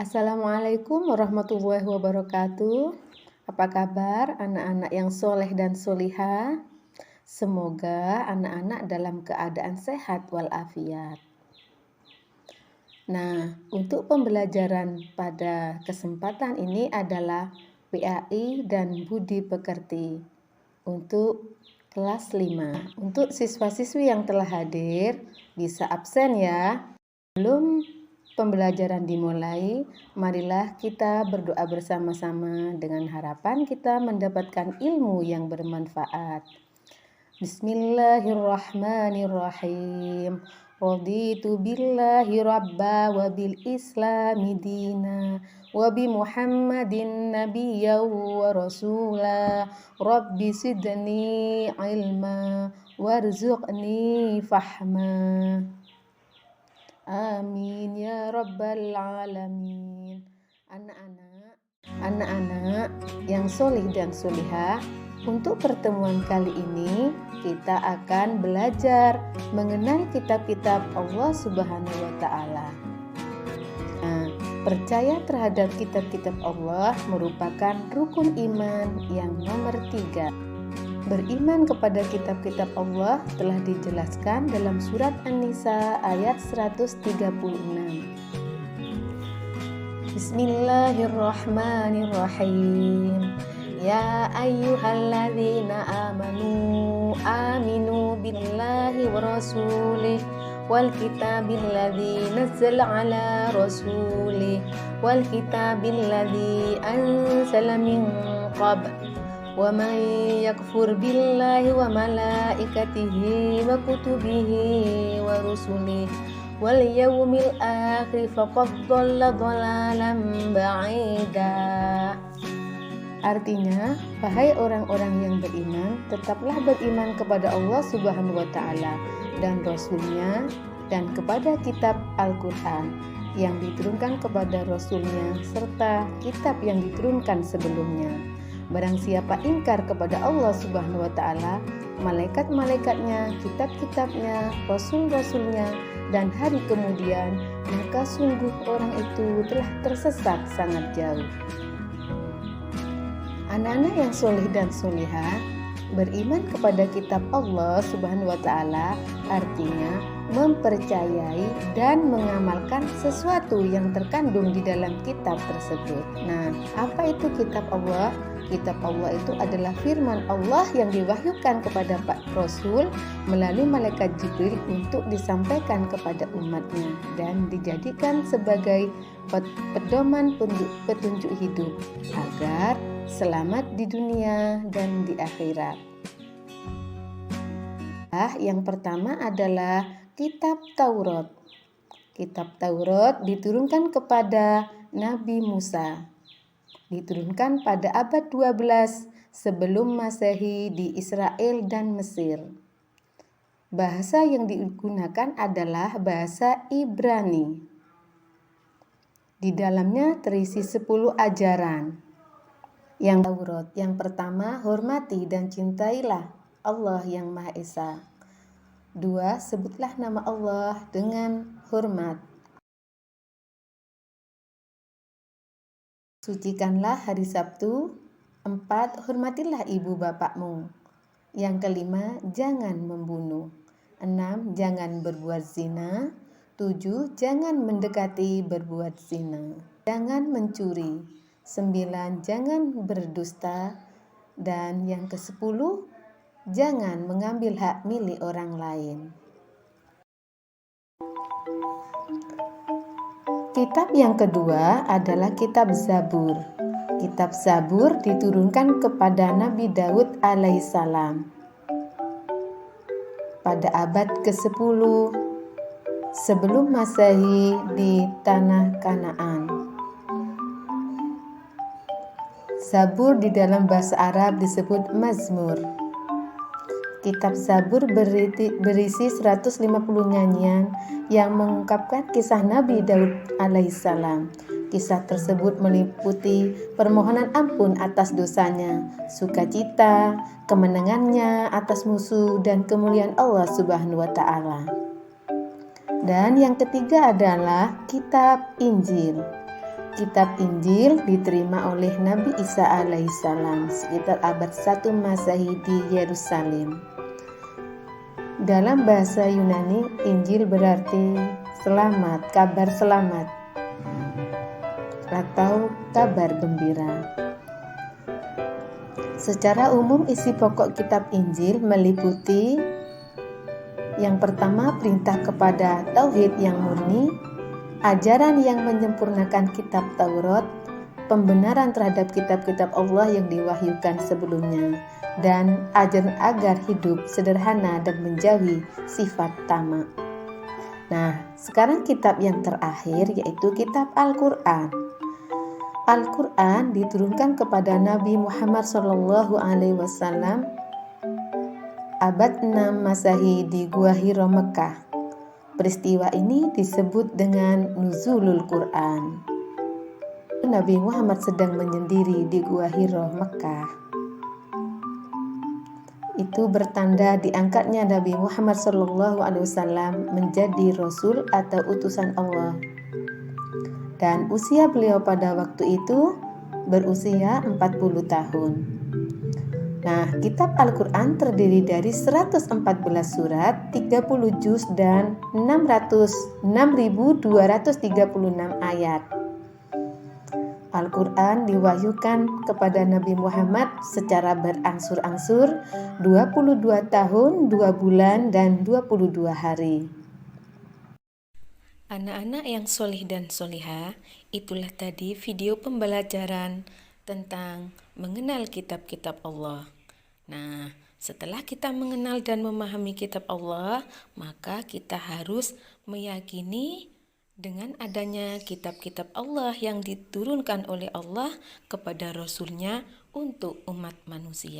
Assalamualaikum warahmatullahi wabarakatuh. Apa kabar anak-anak yang soleh dan solihah? Semoga anak-anak dalam keadaan sehat walafiat. Nah, untuk pembelajaran pada kesempatan ini adalah PAI dan Budi Pekerti untuk kelas 5. Untuk siswa-siswi yang telah hadir, bisa absen ya. Sebelum pembelajaran dimulai, marilah kita berdoa bersama-sama dengan harapan kita mendapatkan ilmu yang bermanfaat. Bismillahirrahmanirrahim. Raditu billahi rabba wa bil islami dina wa bi Muhammadin nabiyyan wa rasula. Rabbi sidni ilma warzuqni fahma. Amin ya rabbal alamin. Anak-anak yang solih dan solihah, untuk pertemuan kali ini kita akan belajar mengenal kitab-kitab Allah Subhanahu wa Ta'ala. Nah, percaya terhadap kitab-kitab Allah merupakan rukun iman yang nomor 3. Beriman kepada kitab-kitab Allah telah dijelaskan dalam surat An-Nisa ayat 136. Bismillahirrahmanirrahim. Ya ayyuhalladzina aminu billahi wa rasulih wal kitabil ladzi nazzala ala rasulih wal kitabil ladzi anzala min qabl. Wa man yakfur billahi wa malaikatihi wa kutubihi wa rusulihi wal yawmil akhir faqad dhalla dhalalan ba'ida. Artinya, wahai orang-orang yang beriman, tetaplah beriman kepada Allah Subhanahu wa Ta'ala dan Rasul-Nya dan kepada kitab Al-Quran yang diturunkan kepada Rasul-Nya serta kitab yang diturunkan sebelumnya. Barang siapa ingkar kepada Allah Subhanahu wa Ta'ala, malaikat-malaikatnya, kitab-kitabnya, rasul-rasulnya, dan hari kemudian, maka sungguh orang itu telah tersesat sangat jauh. Anak-anak yang soleh dan solihah, beriman kepada kitab Allah Subhanahu wa Ta'ala artinya mempercayai dan mengamalkan sesuatu yang terkandung di dalam kitab tersebut. Nah, apa itu kitab Allah? Kitab Allah itu adalah firman Allah yang diwahyukan kepada Pak Rasul melalui malaikat Jibril untuk disampaikan kepada umatnya dan dijadikan sebagai pedoman petunjuk hidup agar selamat di dunia dan di akhirat. Yang pertama adalah kitab Taurat. Kitab Taurat diturunkan kepada Nabi Musa. Diturunkan pada abad 12 sebelum Masehi di Israel dan Mesir. Bahasa yang digunakan adalah bahasa Ibrani. Di dalamnya terisi 10 ajaran. Yang Taurat, yang pertama, hormati dan cintailah Allah yang Maha Esa. 2, sebutlah nama Allah dengan hormat. Sucikanlah hari Sabtu. 4, hormatilah ibu bapakmu. Yang kelima, jangan membunuh. 6, jangan berbuat zina. 7, jangan mendekati berbuat zina. Jangan mencuri. 9, jangan berdusta. Dan yang ke-10, jangan mengambil hak milik orang lain. Kitab yang kedua adalah kitab Zabur. Kitab Zabur diturunkan kepada Nabi Daud alaihissalam pada abad ke-10 sebelum Masehi di tanah Kanaan. Zabur di dalam bahasa Arab disebut Mazmur. Kitab Zabur berisi 150 nyanyian yang mengungkapkan kisah Nabi Daud alaihissalam. Kisah tersebut meliputi permohonan ampun atas dosanya, sukacita, kemenangannya atas musuh, dan kemuliaan Allah Subhanahu wa Ta'ala. Dan yang ketiga adalah kitab Injil. Kitab Injil diterima oleh Nabi Isa alaihissalam sekitar abad 1 Masehi di Yerusalem. Dalam bahasa Yunani, Injil berarti selamat, kabar selamat, atau kabar gembira. Secara umum isi pokok kitab Injil meliputi yang pertama, perintah kepada tauhid yang murni, ajaran yang menyempurnakan kitab Taurat, pembenaran terhadap kitab-kitab Allah yang diwahyukan sebelumnya, dan ajaran agar hidup sederhana dan menjauhi sifat tamak. Nah, sekarang kitab yang terakhir yaitu kitab Al-Quran. Al-Quran diturunkan kepada Nabi Muhammad SAW abad 6 Masehi di Gua Hira Mekah. Peristiwa ini disebut dengan Nuzulul Quran. Nabi Muhammad sedang menyendiri di Gua Hira Mekah. Itu bertanda diangkatnya Nabi Muhammad SAW menjadi Rasul atau utusan Allah. Dan usia beliau pada waktu itu berusia 40 tahun. Nah, kitab Al-Quran terdiri dari 114 surat, 30 juz, dan 6.236 ayat. Al-Quran diwahyukan kepada Nabi Muhammad secara berangsur-angsur 22 tahun, 2 bulan, dan 22 hari. Anak-anak yang solih dan solihah, itulah tadi video pembelajaran tentang mengenal kitab-kitab Allah. Nah, setelah kita mengenal dan memahami kitab Allah, maka kita harus meyakini dengan adanya kitab-kitab Allah yang diturunkan oleh Allah kepada Rasul-Nya untuk umat manusia.